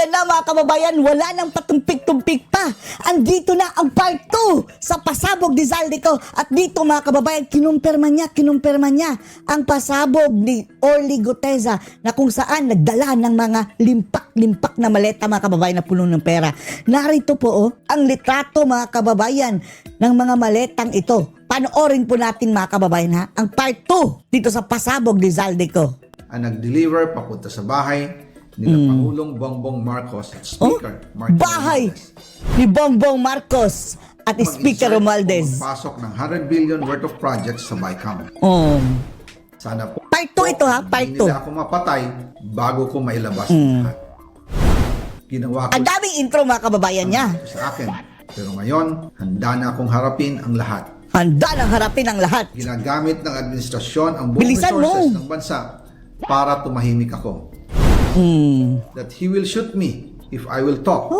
Ayan na mga kababayan, wala nang patumpik-tumpik pa. Andito na ang part 2 sa pasabog ni Zaldico. At dito mga kababayan, kinumpirma niya ang pasabog ni Orly Guteza na kung saan nagdala ng mga limpak-limpak na maleta mga kababayan na puno ng pera. Narito po ang litrato mga kababayan ng mga maletang ito. Panoorin po natin mga kababayan ang part 2 dito sa pasabog ni Zaldico. Ang nag-deliver papunta sa bahay nila Pangulong Bongbong Marcos at Speaker Martin Bahay Romualdez. ni Bongbong Marcos at Speaker Romualdez. Magpasok ng 100 billion worth of projects sa BICAM. Sana po Part 2 ito part hindi 2. nila ako mapatay bago ko mailabas ang lahat. Ginawa ko Ang daming intro mga kababayan niya. sa akin. Pero ngayon, handa na akong harapin ang lahat. Handa nang harapin ang lahat. Ginagamit ng administrasyon ang buong Bilisan resources mo. ng bansa para tumahimik ako. That he will shoot me if I will talk.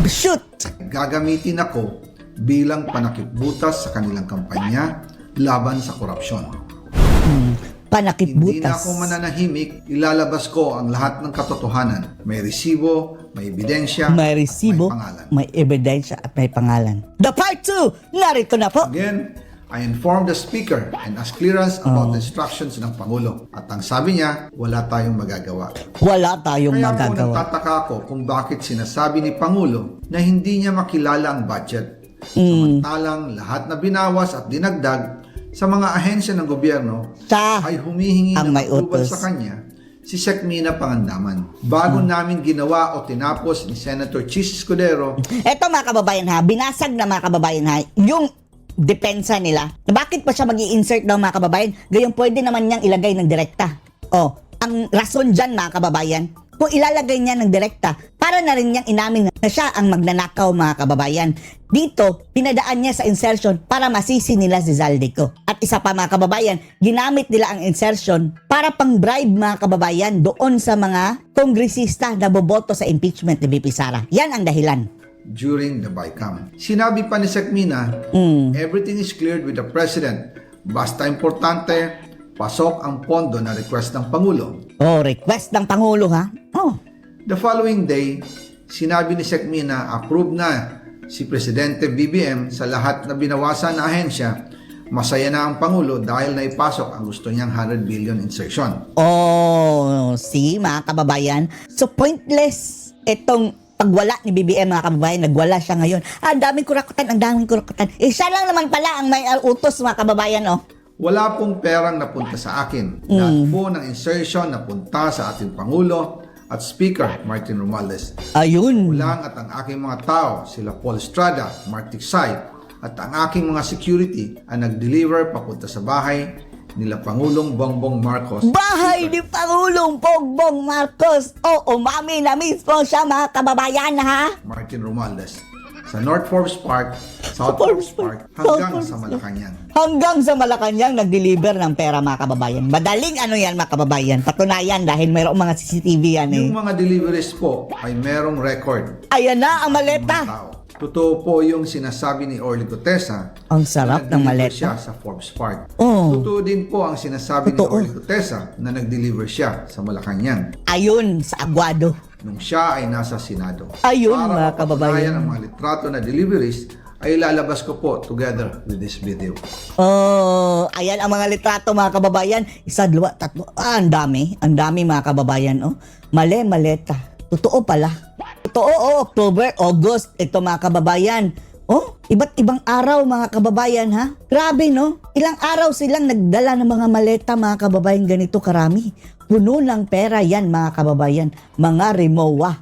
Shoot! Gagamitin ako bilang panakipbutas sa kanilang kampanya laban sa korupsyon. Hindi na Panakipbutas. ako mananahimik, ilalabas ko ang lahat ng katotohanan. May resibo, may ebidensya, May resibo, may pangalan. may ebidensya at may pangalan. The part 2, narito na po. Again, I informed the Speaker and asked clearance about the instructions ng Pangulo. At ang sabi niya, wala tayong magagawa. Wala tayong Kaya po magagawa. nagtataka ako kung bakit sinasabi ni Pangulo na hindi niya makilala ang budget. Samantalang lahat na binawas at dinagdag sa mga ahensya ng gobyerno Siya ay humihingi ang ng may approval utos. sa kanya si Sec. Mina Pangandaman. Bago namin ginawa o tinapos ni Senator Chis Escudero Eto mga kababayan binasag na mga kababayan yung depensa nila. Bakit pa siya mag-i-insert daw mga kababayan? Gayon pwede naman niyang ilagay ng direkta. Ang rason dyan mga kababayan, kung ilalagay niya ng direkta, para na rin niyang inamin na siya ang magnanakaw mga kababayan. Dito, pinadaan niya sa insertion para masisi nila si Zaldico. At isa pa mga kababayan, ginamit nila ang insertion para pang bribe mga kababayan doon sa mga kongresista na boboto sa impeachment ni BP Sara. Yan ang dahilan. during the BICAM. Sinabi pa ni Sec. Mina, everything is cleared with the President. Basta importante, pasok ang pondo na request ng Pangulo. Request ng Pangulo The following day, sinabi ni Sec. Mina, approve na si Presidente BBM sa lahat na binawasan na ahensya. Masaya na ang Pangulo dahil naipasok ang gusto niyang 100 billion insertion. See mga kababayan, so pointless itong pagwala ni BBM mga kababayan, nagwala siya ngayon. Ang daming kurakutan. Siya lang naman pala ang may utos mga kababayan Wala pong perang napunta sa akin. Lahat po ng insertion napunta sa ating Pangulo at Speaker Martin Romualdez. Ayun. Kulang at ang aking mga tao, sila Paul Estrada, Mark Tiksay, at ang aking mga security ang nag-deliver papunta sa bahay nila Pangulong Bongbong Marcos. Bahay ni Pangulong Bongbong Marcos. Umami na mismo siya mga kababayan Martin Romualdez. Sa North Forbes Park, South Forbes Forbes Park, Park. hanggang South sa Forbes Malacanang. Hanggang sa Malacanang nag-deliver ng pera mga kababayan. Madaling yan mga kababayan. Patunayan dahil mayroong mga CCTV yan Yung mga deliveries po ay merong record. Ayan na ang Mga maleta. tao. Totoo po yung sinasabi ni Orly Guteza. Ang sarap ng Nag-deliver maleta. siya sa Forbes Park. Oo. Totoo din po ang sinasabi Totoo. ni Orly Guteza na nag-deliver siya sa Malacanang Ayun sa Aguado. nung siya ay nasa Senado. Ayun, Para mga kababayan. mapatunayan ang mga litrato na deliveries ay lalabas ko po together with this video. Ayan ang mga litrato mga kababayan. 1, 2, 3. Ang dami. Ang dami mga kababayan. Maleta. Totoo pala. Totoo, October, August. Ito mga kababayan. Iba't ibang araw mga kababayan Grabe Ilang araw silang nagdala ng mga maleta mga kababayan ganito karami. Puno ng pera yan mga kababayan. Mga Rimowa.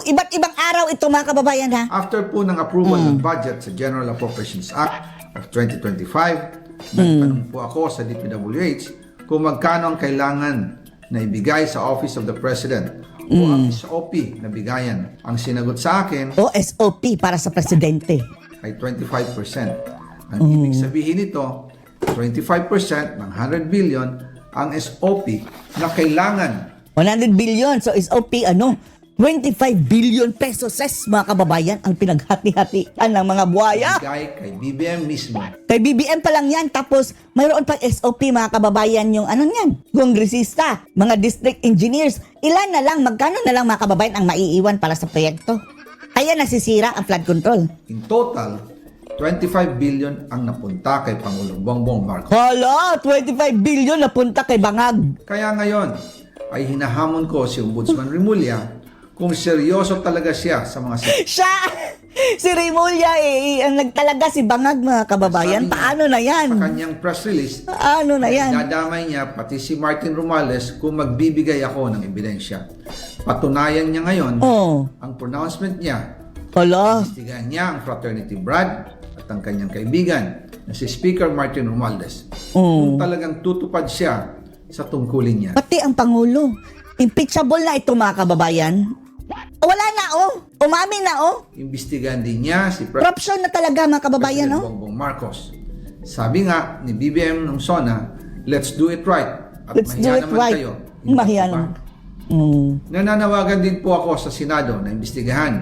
Iba't ibang araw ito mga kababayan After po ng approval ng budget sa General Appropriations Act of 2025, nagtanong po ako sa DPWH kung magkano ang kailangan na ibigay sa Office of the President o ang SOP na bigayan. Ang sinagot sa akin SOP para sa presidente. ay 25%. Ang ibig sabihin nito, 25% ng 100 billion ang SOP na kailangan 100 billion. So SOP 25 billion pesos mga kababayan ang pinaghati-hatian ng mga buhaya. Bigay kay BBM mismo. Kay BBM pa lang yan, tapos mayroon pang SOP mga kababayan yung ano yan, kongresista, mga district engineers. Ilan na lang, magkano na lang mga kababayan ang maiiwan para sa proyekto? Kaya nasisira ang flood control. In total, 25 billion ang napunta kay Pangulong Bongbong Marcos. Hala, 25 billion na punta kay Bangag. Kaya ngayon ay hinahamon ko si Ombudsman Remulla kung seryoso talaga siya sa mga Siya! Si Remulla ang nagtalaga si Bangag mga kababayan. Sabi niya, Paano na yan? sa kanyang press release. Paano na yan? Dadamay niya pati si Martin Romales kung magbibigay ako ng ebidensya. Patunayan niya ngayon Oh. ang pronouncement niya. Hala. Istigahan niya ang fraternity Brad at ang kanyang kaibigan na si Speaker Martin Romualdez. Kung talagang tutupad siya sa tungkulin niya. Pati ang Pangulo. Impeachable na ito mga kababayan. Wala na Umamin na Imbestigahan din niya si Corruption na talaga mga kababayan President Bongbong Marcos. Sabi nga ni BBM nung SONA, let's do it right. At Let's do mahiya it naman right. kayo. Mahiya Hindi naman. pa. Nananawagan din po ako sa Senado na imbestigahan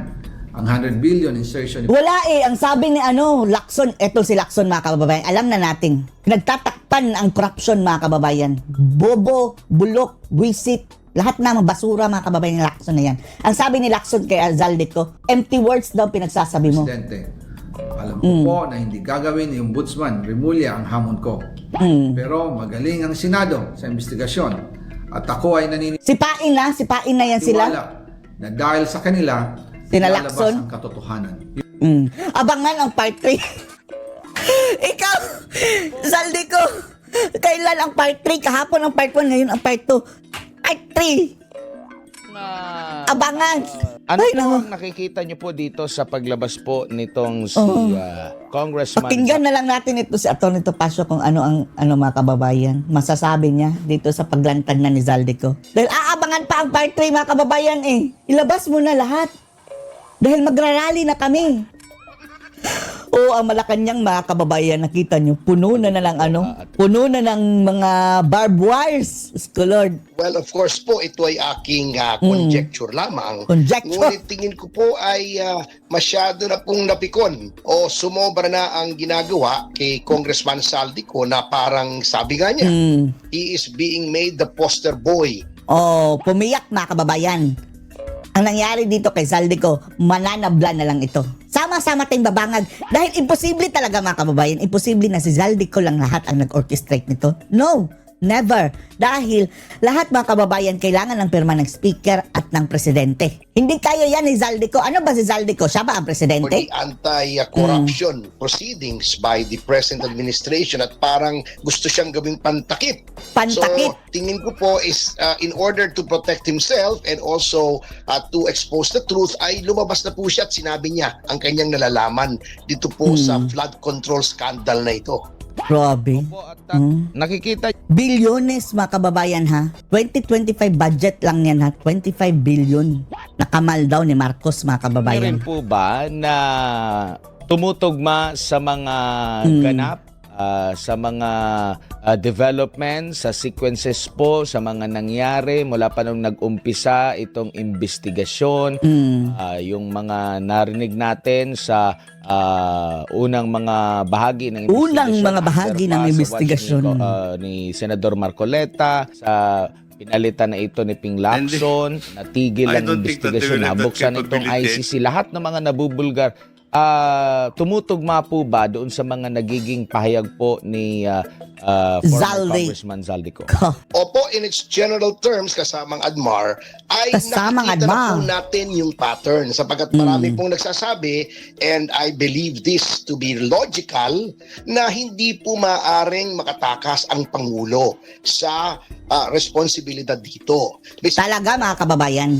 ang 100 billion insertion ni Wala ang sabi ni Lacson, eto si Lacson mga kababayan, alam na natin, nagtatakpan ang corruption mga kababayan. Bobo, bulok, wisit, lahat na mga basura mga kababayan ni Lacson na yan. Ang sabi ni Lacson kay Zaldico, empty words daw pinagsasabi mo. Presidente. Alam ko po na hindi gagawin ni Ombudsman Remulla ang hamon ko. Pero magaling ang Senado sa investigasyon. At ako ay Sipain na yan sila. na dahil sa kanila, Sina lalabas Lacson? ang katotohanan. Abangan ang part 3. Ikaw, Zaldico, kailan ang part 3? Kahapon ang part 1, ngayon ang part 2. Part 3. Abangan. Ano Ay, po naku. ang nakikita niyo po dito sa paglabas po nitong si Congressman Pakinggan na lang natin ito si Atty. Topacio kung ano ang mga kababayan masasabi niya dito sa paglantad na ni Zaldico. Dahil aabangan pa ang part 3 mga kababayan Ilabas mo na lahat. Dahil magrarally na kami. Ang Malacanang mga kababayan, nakita nyo, puno na ng puno na ng mga barbed wires. Lord. Well, of course po, ito ay aking conjecture lamang. Conjecture. Ngunit tingin ko po ay masyado na pong napikon o sumobra na ang ginagawa kay Congressman Zaldico na parang sabi nga niya, he is being made the poster boy. Pumiyak mga kababayan. Ang nangyari dito kay Zaldico, mananabla na lang ito. Sama-sama tayong babangag. Dahil imposible talaga mga kababayan, imposible na si Zaldico lang lahat ang nag-orchestrate nito. No, never. Dahil lahat mga kababayan kailangan ng pirma ng speaker at ng presidente. Hindi kaya yan ni Zaldico. Ano ba si Zaldico? Siya ba ang For presidente? the anti-corruption proceedings by the present administration at parang gusto siyang gawing pantakip. Pantakip. So, tingin ko po is in order to protect himself and also to expose the truth ay lumabas na po siya at sinabi niya ang kanyang nalalaman dito po sa flood control scandal na ito. Grabe. po at nakikita Bilyones mga kababayan ha. 2025 budget lang yan ha. 25 billion. Nakamal daw ni Marcos mga niyo kababayan. rin po ba na tumutugma sa mga ganap, sa mga development, sa sequences po, sa mga nangyari mula pa nung nag-umpisa itong investigasyon, yung mga narinig natin sa unang mga bahagi ng investigasyon. Unang mga bahagi ng investigasyon. Ni Senador Marcoleta, sa pinalitan na ito ni Ping Lacson, natigil I ang don't think that they investigasyon, will have that nabuksan itong capability. ICC. Lahat ng mga nabubulgar, tumutugma po ba doon sa mga nagiging pahayag po ni former Congressman Zaldico? Opo, in its general terms, kasamang ADMAR, ay Kasamang nakikita na po ADMAR. natin yung pattern sapagkat marami pong nagsasabi, and I believe this to be logical, na hindi po maaaring makatakas ang Pangulo sa responsibilidad dito. Talaga mga kababayan.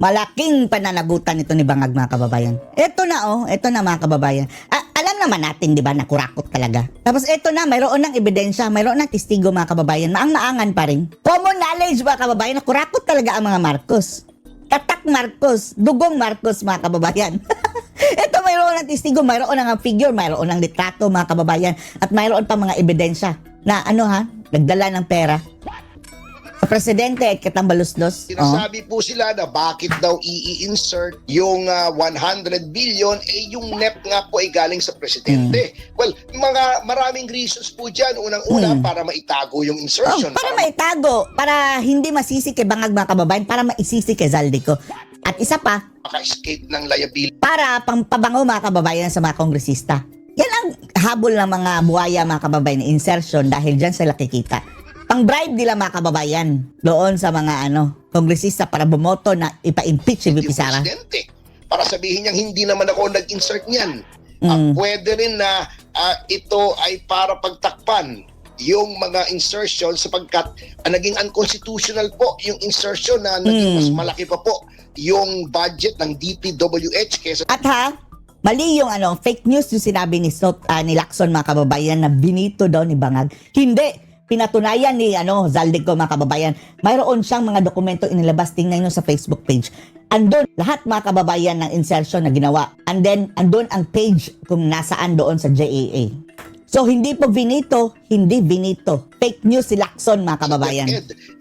Malaking pananagutan ito ni Bangag mga kababayan. Ito na mga kababayan. Alam naman natin, di ba, na kurakot talaga. Tapos ito na, mayroon ng ebidensya, mayroon ng testigo mga kababayan, maang-maangan pa rin. Common knowledge mga kababayan na kurakot talaga ang mga Marcos. Tatak Marcos, dugong Marcos mga kababayan. Ito mayroon ng testigo, mayroon ng figure, mayroon ng litrato mga kababayan, at mayroon pa mga ebidensya na nagdala ng pera. Presidente at katambaluslos. Sinasabi po sila na bakit daw i-insert yung 100 billion, yung NEP nga po ay galing sa presidente. Well, maraming reasons po dyan. Unang-una, para maitago yung insertion. Para maitago, para hindi masisi kay Bangag mga kababayan, para maisisi kay Zaldico. At isa pa, maka-escape ng liability. para pampabango mga kababayan sa mga kongresista. Yan ang habol ng mga buhaya mga kababayan, insertion, dahil dyan sila kikita. Pang-bribe nila mga kababayan doon sa mga kongresista para bumoto na ipa-impeach si VP Sara. Presidente, para sabihin niyang hindi naman ako nag-insert niyan. Pwede rin na ito ay para pagtakpan yung mga insertion sapagkat naging unconstitutional po yung insertion na naging mas malaki pa po yung budget ng DPWH kesa. At mali yung fake news yung sinabi ni Lacson mga kababayan na binito daw ni Bangag. Hindi. Pinatunayan ni Zaldico mga kababayan. Mayroon siyang mga dokumento inilabas, tingnan nyo sa Facebook page. Andun lahat mga kababayan ng insertion na ginawa. And then andun ang page kung nasaan doon sa JAA. So hindi po binito, hindi binito. Fake news si Lacson mga kababayan.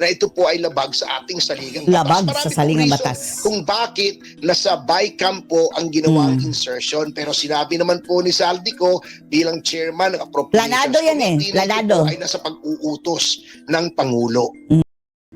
Na ito po ay labag sa ating saligang Labag batas. sa saligang Marami pong batas. reason kung bakit nasa BICAM po ang ginawang insertion. Pero sinabi naman po ni Zaldico bilang chairman ng Appropriations Planado yan Committee na planado. ito ay nasa pag-uutos ng Pangulo.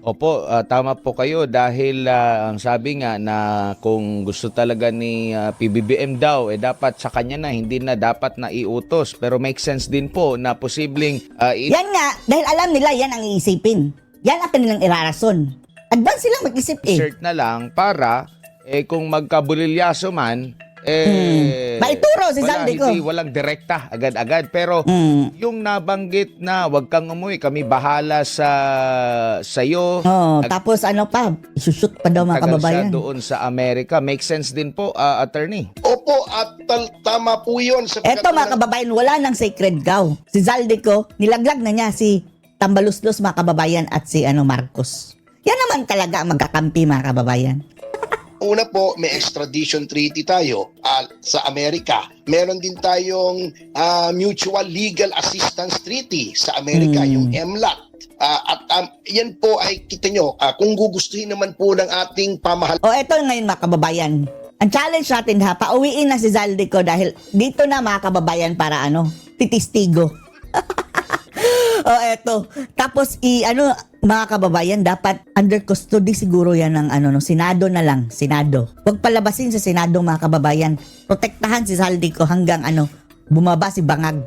Opo, tama po kayo dahil ang sabi nga na kung gusto talaga ni PBBM daw, dapat sa kanya na, hindi na dapat na iutos. Pero make sense din po na posibleng Yan nga, dahil alam nila yan ang iisipin. Yan ang kanilang irarason. Advance silang mag-isip insert na lang para kung magkabulilyaso man, maituro si Zaldico. hindi walang direkta agad-agad. Pero yung nabanggit na wag kang umuwi, kami bahala sa'yo. Tapos isushoot pa daw mga Tagal kababayan. siya doon sa Amerika. Make sense din po, attorney. Opo, at tama po yun. Eto mga kababayan, wala nang sacred cow. Si Zaldico, nilaglag na niya si Tambaluslos mga kababayan at si Marcos. Yan naman talaga ang magkakampi mga kababayan. Una po, may extradition treaty tayo sa Amerika. Meron din tayong mutual legal assistance treaty sa Amerika, yung MLAT. Yan po ay kita nyo, kung gugustuhin naman po ng ating pamahalaan. Eto ngayon mga kababayan. Ang challenge natin pauwiin na si Zaldico dahil dito na mga kababayan para titistigo. Eto. Tapos mga kababayan, dapat under custody siguro yan ng Senado na lang, Senado. Huwag palabasin sa Senado mga kababayan. Protektahan si Zaldico hanggang bumaba si Bangag.